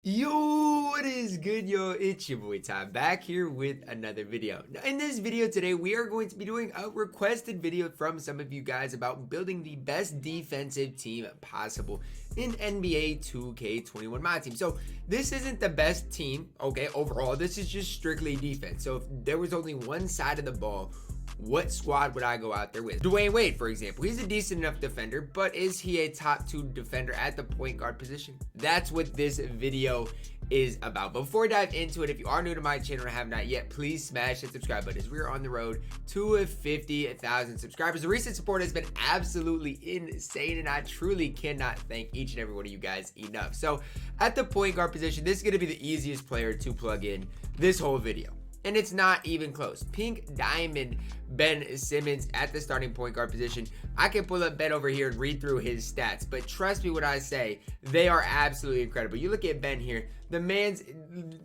Yo, what is good, yo? It's your boy Ty back here with another video. Now, in this video today, we are going to be doing a requested video from some of you guys about building the best defensive team possible in NBA 2K21 MyTEAM. So this isn't the best team, okay, overall. This is just strictly defense. So if there was only one side of the ball, what squad would I go out there with? Dwayne Wade, for example. He's a decent enough defender, but is he a top 2 defender at the point guard position? That's what this video is about. Before I dive into it, if you are new to my channel and have not yet, please smash that subscribe button as we are on the road to 50,000 subscribers. The recent support has been absolutely insane, and I truly cannot thank each and every one of you guys enough. So at the point guard position, this is going to be the easiest player to plug in this whole video. And it's not even close. Pink Diamond Ben Simmons at the starting point guard position. I can pull up Ben over here and read through his stats, but trust me when I say they are absolutely incredible. You look at Ben here, the man's,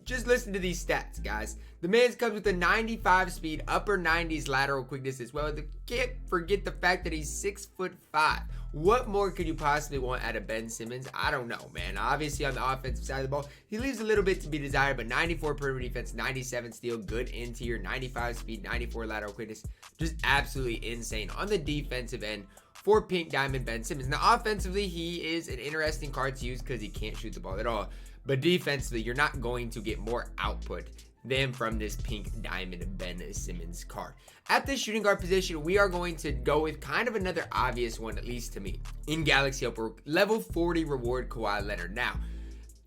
just listen to these stats, guys. The man's comes with a 95 speed, upper 90s lateral quickness as well. Can't forget the fact that he's 6'5". What more could you possibly want out of Ben Simmons? I don't know, man. Obviously, on the offensive side of the ball, he leaves a little bit to be desired, but 94 perimeter defense, 97 steal, good interior, 95 speed, 94 lateral quickness. Just absolutely insane on the defensive end for Pink Diamond Ben Simmons. Now, offensively, he is an interesting card to use because he can't shoot the ball at all. But defensively, you're not going to get more output than from this Pink Diamond Ben Simmons card. At the shooting guard position, we are going to go with kind of another obvious one, at least to me. In Galaxy Opal, level 40 reward Kawhi Leonard. Now,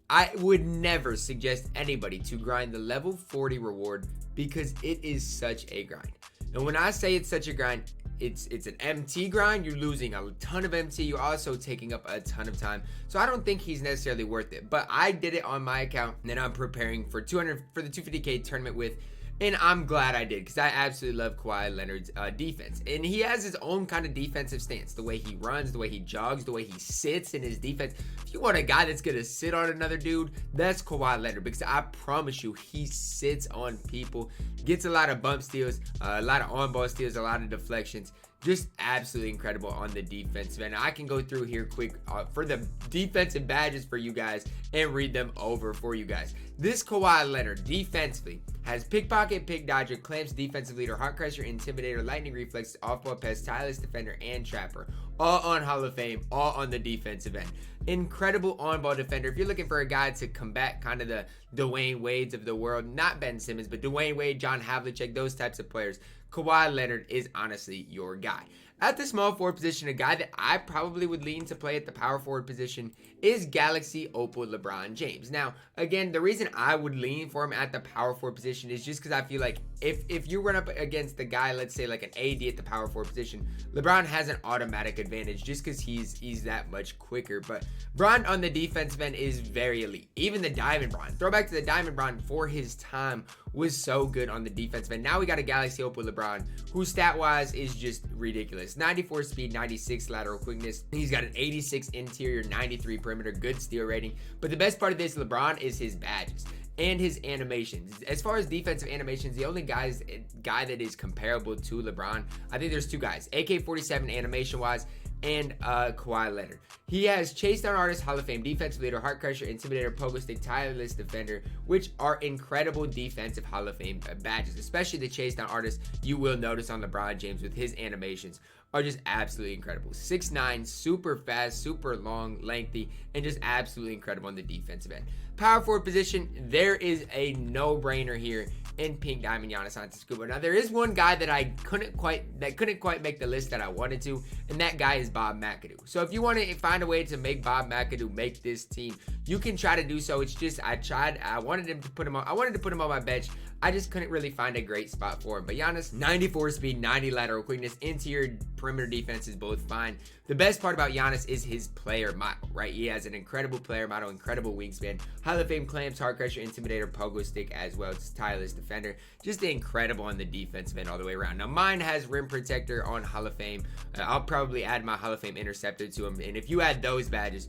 I would never suggest anybody to grind the level 40 reward because it is such a grind. And when I say it's such a grind, it's an MT grind. You're losing a ton of MT. You're also taking up a ton of time. So I don't think he's necessarily worth it. But I did it on my account, and then I'm preparing for the 250K tournament with. And I'm glad I did because I absolutely love Kawhi Leonard's defense. And he has his own kind of defensive stance. The way he runs, the way he jogs, the way he sits in his defense. If you want a guy that's going to sit on another dude, that's Kawhi Leonard. Because I promise you, he sits on people. Gets a lot of bump steals, a lot of on-ball steals, a lot of deflections. Just absolutely incredible on the defensive end. I can go through here quick for the defensive badges for you guys and read them over for you guys. This Kawhi Leonard defensively has pickpocket, pick dodger, clamps, defensive leader, heart crusher, intimidator, lightning reflex, off-ball pest, tireless defender, and trapper. All on Hall of Fame, all on the defensive end. Incredible on-ball defender. If you're looking for a guy to combat kind of the Dwayne Wades of the world, not Ben Simmons, but Dwayne Wade, John Havlicek, those types of players, Kawhi Leonard is honestly your guy. At the small forward position, a guy that I probably would lean to play at the power forward position is Galaxy Opal LeBron James. Now, again, the reason I would lean for him at the power forward position is just because I feel like if you run up against the guy, let's say like an AD at the power forward position, LeBron has an automatic advantage just because he's that much quicker. But Bron on the defensive end is very elite. Even the Diamond Bron. Throwback to the Diamond Bron for his time was so good on the defensive end. Now we got a Galaxy Opal LeBron who stat-wise is just ridiculous. 94 speed, 96 lateral quickness. He's got an 86 interior, 93 perimeter, good steal rating. But the best part of this LeBron is his badges and his animations. As far as defensive animations, the only guy that is comparable to LeBron, I think there's two guys. AK-47 animation-wise, and Kawhi Leonard. He has Chase Down Artist, Hall of Fame defensive leader, Heart Crusher, Intimidator, Pogo Stick, Tireless Defender, which are incredible defensive Hall of Fame badges. Especially the Chase Down Artist, you will notice on LeBron James with his animations are just absolutely incredible. 6'9", super fast, super long, lengthy, and just absolutely incredible on the defensive end. Power forward position, there is a no-brainer here in Pink Diamond Giannis Antetokounmpo. Now there is one guy that couldn't quite make the list that I wanted to, and that guy is Bob Mcadoo. So if you want to find a way to make Bob Mcadoo make this team, you can try to do so. It's just I wanted to put him on my bench. I just couldn't really find a great spot for him. But Giannis, 94 speed, 90 lateral quickness, interior perimeter defense is both fine. The best part about Giannis is his player model, right? He has an incredible player model, incredible wingspan, Hall of Fame clamps, heart crusher, intimidator, pogo stick as well. It's tireless defender. Just incredible on the defensive end all the way around. Now mine has rim protector on Hall of Fame. I'll probably add my Hall of Fame interceptor to him. And if you add those badges,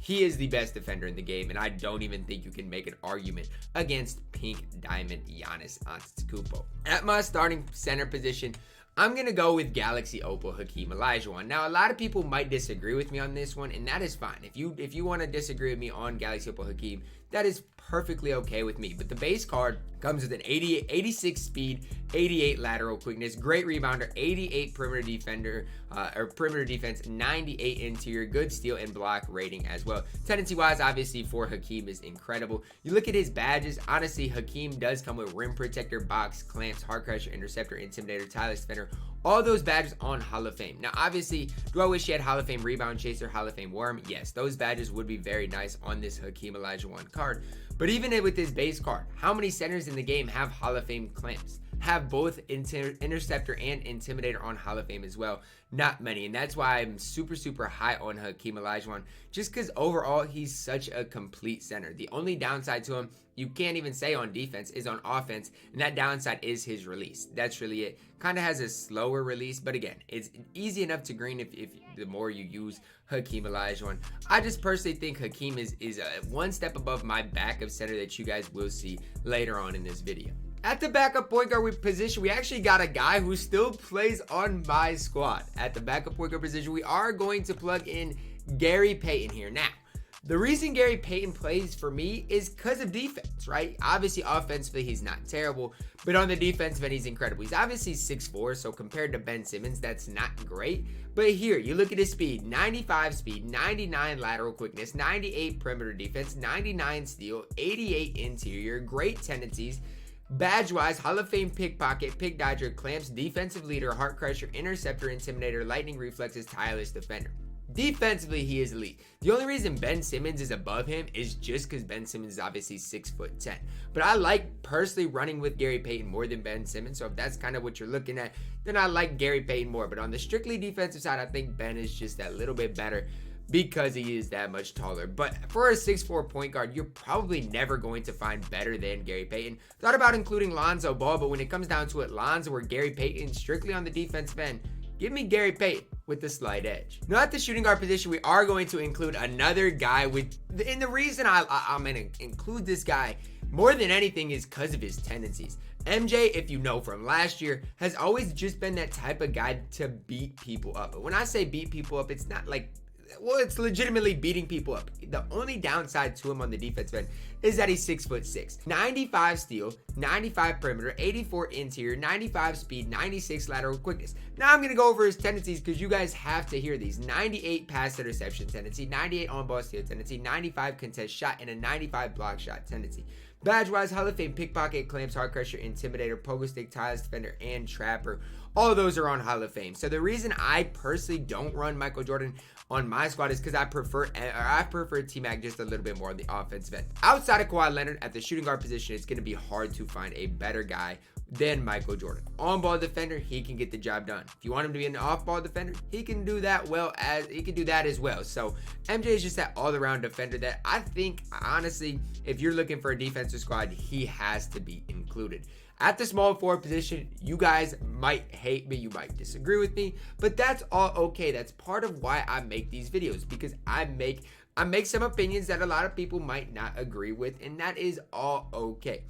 he is the best defender in the game, and I don't even think you can make an argument against Pink Diamond Giannis Antetokounmpo. At my starting center position, I'm going to go with Galaxy Opal Hakeem Olajuwon. Now, a lot of people might disagree with me on this one, and that is fine. If you want to disagree with me on Galaxy Opal Hakeem, that is perfectly okay with me. But the base card comes with an 86 speed, 88 lateral quickness, great rebounder, 88 perimeter defender, or perimeter defense, 98 interior, good steal and block rating as well. Tendency wise, obviously for Hakeem is incredible. You look at his badges, honestly, Hakeem does come with rim protector, box, clamps, hard crusher, interceptor, intimidator, tireless defender, all those badges on Hall of Fame. Now, obviously, do I wish he had Hall of Fame rebound chaser, Hall of Fame worm? Yes, those badges would be very nice on this Hakeem Olajuwon card. But even with this base card, how many centers in the game have Hall of Fame clamps? Have both interceptor and intimidator on Hall of Fame as well? Not many, and that's why I'm super high on Hakeem Olajuwon, just because overall he's such a complete center. The only downside to him, you can't even say on defense, is on offense, and that downside is his release. That's really it. Kind of has a slower release, but again, it's easy enough to green if the more you use Hakeem Olajuwon. I just personally think Hakeem is one step above my backup center that you guys will see later on in this video. At the backup point guard position, we actually got a guy who still plays on my squad. At the backup point guard position, we are going to plug in Gary Payton here. Now, the reason Gary Payton plays for me is because of defense, right? Obviously, offensively, he's not terrible, but on the defensive end, he's incredible. He's obviously 6'4", so compared to Ben Simmons, that's not great. But here, you look at his speed, 95 speed, 99 lateral quickness, 98 perimeter defense, 99 steal, 88 interior, great tendencies. Badge-wise, Hall of Fame pickpocket, pick dodger, clamps, defensive leader, heart crusher, interceptor, intimidator, lightning reflexes, tireless defender. Defensively, he is elite. The only reason Ben Simmons is above him is just because Ben Simmons is obviously 6'10". But I like personally running with Gary Payton more than Ben Simmons. So if that's kind of what you're looking at, then I like Gary Payton more. But on the strictly defensive side, I think Ben is just that little bit better because he is that much taller. But for a 6'4" point guard, you're probably never going to find better than Gary Payton. Thought about including Lonzo Ball, but when it comes down to it, Lonzo or Gary Payton strictly on the defensive end, give me Gary Payton with the slight edge. Now at the shooting guard position, we are going to include another guy and the reason I'm going to include this guy more than anything is because of his tendencies. MJ, if you know from last year, has always just been that type of guy to beat people up. But when I say beat people up, it's not like, well, it's legitimately beating people up. The only downside to him on the defensive end is that he's 6'6". 95 steal, 95 perimeter, 84 interior, 95 speed, 96 lateral quickness. Now I'm going to go over his tendencies because you guys have to hear these. 98 pass interception tendency, 98 on-ball steal tendency, 95 contest shot, and a 95 block shot tendency. Badge-wise, Hall of Fame pickpocket, clamps, hard crusher, intimidator, pogo stick, tireless defender, and trapper. All of those are on Hall of Fame. So the reason I personally don't run Michael Jordan on my squad is because I prefer T-Mac just a little bit more on the offensive end. Outside of Kawhi Leonard, at the shooting guard position, it's going to be hard to find a better guy than Michael Jordan. On-ball defender, he can get the job done. If you want him to be an off-ball defender, he can do that as well. So MJ is just that all-around defender that I think, honestly, if you're looking for a defensive squad, he has to be included. At the small forward position, you guys might hate me, you might disagree with me, but that's all okay. That's part of why I make these videos, because I make some opinions that a lot of people might not agree with, and that is all okay.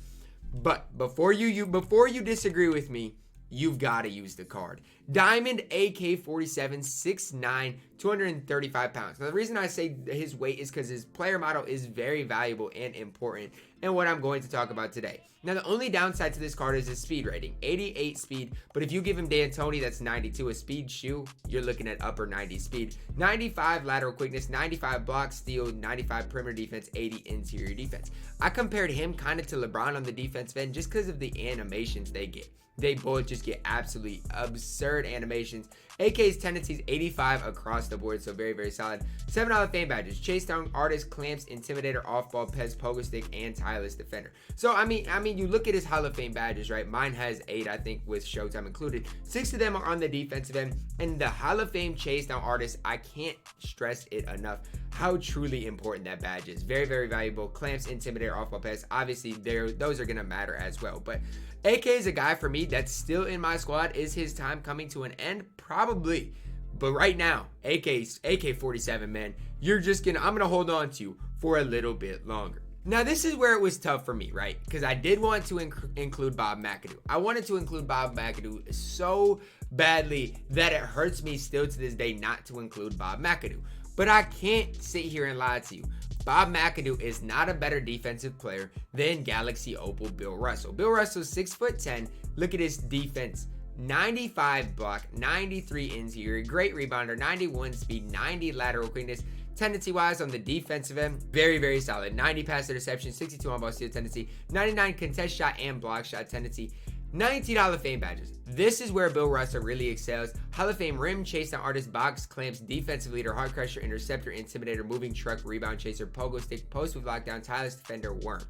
But before you disagree with me, you've got to use the card. Diamond AK-47, 6'9", 235 pounds. Now, the reason I say his weight is because his player model is very valuable and important in what I'm going to talk about today. Now, the only downside to this card is his speed rating, 88 speed, but if you give him D'Antoni, that's 92. A speed shoe, you're looking at upper 90 speed. 95 lateral quickness, 95 block steal, 95 perimeter defense, 80 interior defense. I compared him kind of to LeBron on the defensive end just because of the animations they get. They both just get absolutely absurd animations. AK's tendencies, 85 across the board, so very, very solid. 7 Hall of Fame badges: Chase Down, Artist, Clamps, Intimidator, Off-Ball, Pez, Pogo Stick, and Tireless Defender. So, I mean, you look at his Hall of Fame badges, right? Mine has 8, I think, with Showtime included. 6 of them are on the defensive end, and the Hall of Fame Chase Down Artist, I can't stress it enough how truly important that badge is. Very, very valuable. Clamps, Intimidator, Off-Ball, Pez, obviously, those are going to matter as well, but AK is a guy for me that's still in my squad. Is his time coming to an end? Probably. But right now, AK-47, man, I'm gonna hold on to you for a little bit longer. Now, this is where it was tough for me, right? Because I did want to include Bob Mcadoo. I wanted to include Bob Mcadoo so badly that it hurts me still to this day not to include Bob Mcadoo. But I can't sit here and lie to you. Bob Mcadoo is not a better defensive player than Galaxy Opal Bill Russell. Bill Russell's 6'10". Look at his defense. 95 block, 93 interior, great rebounder, 91 speed, 90 lateral quickness. Tendency wise on the defensive end, very, very solid. 90 pass interception, 62 on ball steal tendency, 99 contest shot and block shot tendency, 19 Hall of Fame badges. This is where Bill Russell really excels. Hall of Fame rim chase down artist, box clamps, defensive leader, hard crusher, interceptor, intimidator, moving truck, rebound chaser, pogo stick, post with lockdown, tireless defender, worm.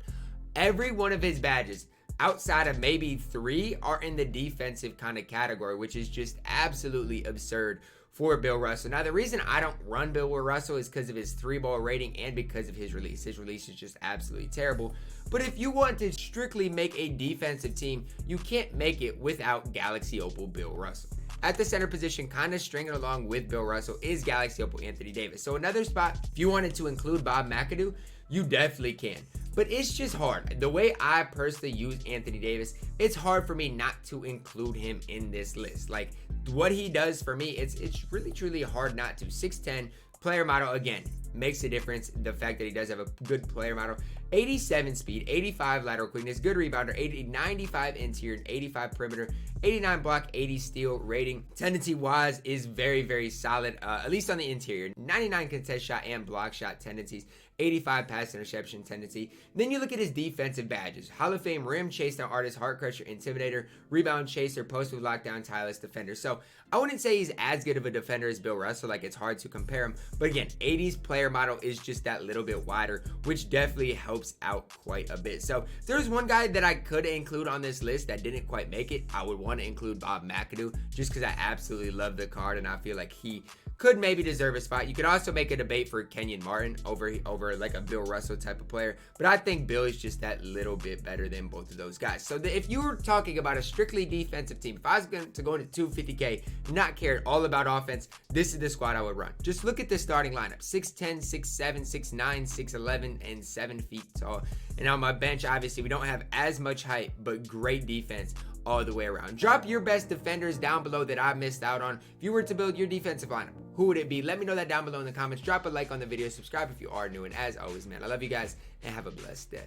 Every one of his badges, outside of maybe 3, are in the defensive kind of category, which is just absolutely absurd for Bill Russell. Now, the reason I don't run Bill Russell is because of his 3-ball rating and because of his release. His release is just absolutely terrible. But if you want to strictly make a defensive team, you can't make it without Galaxy Opal Bill Russell. At the center position, kind of stringing along with Bill Russell, is Galaxy Opal Anthony Davis. So another spot, if you wanted to include Bob Mcadoo, you definitely can. But it's just hard. The way I personally use Anthony Davis, it's hard for me not to include him in this list. Like, what he does for me, it's really, truly hard not to. 6'10", player model, again, makes a difference. The fact that he does have a good player model. 87 speed, 85 lateral quickness, good rebounder, 95 interior, 85 perimeter, 89 block, 80 steal rating. Tendency-wise is very, very solid, at least on the interior. 99 contest shot and block shot tendencies. 85 pass interception tendency. Then you look at his defensive badges. Hall of Fame rim chase down artist, heart crusher, intimidator, rebound chaser, post with lockdown, tireless defender. So I wouldn't say he's as good of a defender as Bill Russell. Like, it's hard to compare him. But again, 80s player model is just that little bit wider, which definitely helps out quite a bit. So if there's one guy that I could include on this list that didn't quite make it, I would want to include Bob Mcadoo, just because I absolutely love the card and I feel like he could maybe deserve a spot. You could also make a debate for Kenyon Martin over like a Bill Russell type of player, but I think Bill is just that little bit better than both of those guys. So if you were talking about a strictly defensive team, if I was going to go into 250K, not care all about offense, this is the squad I would run. Just look at the starting lineup: 6'10", 6'7", 6'9", 6'11", and 7 feet tall. And on my bench, obviously, we don't have as much height, but great defense all the way around. Drop your best defenders down below that I missed out on. If you were to build your defensive lineup, who would it be? Let me know that down below in the comments. Drop a like on the video, subscribe if you are new, and as always, man, I love you guys and have a blessed day.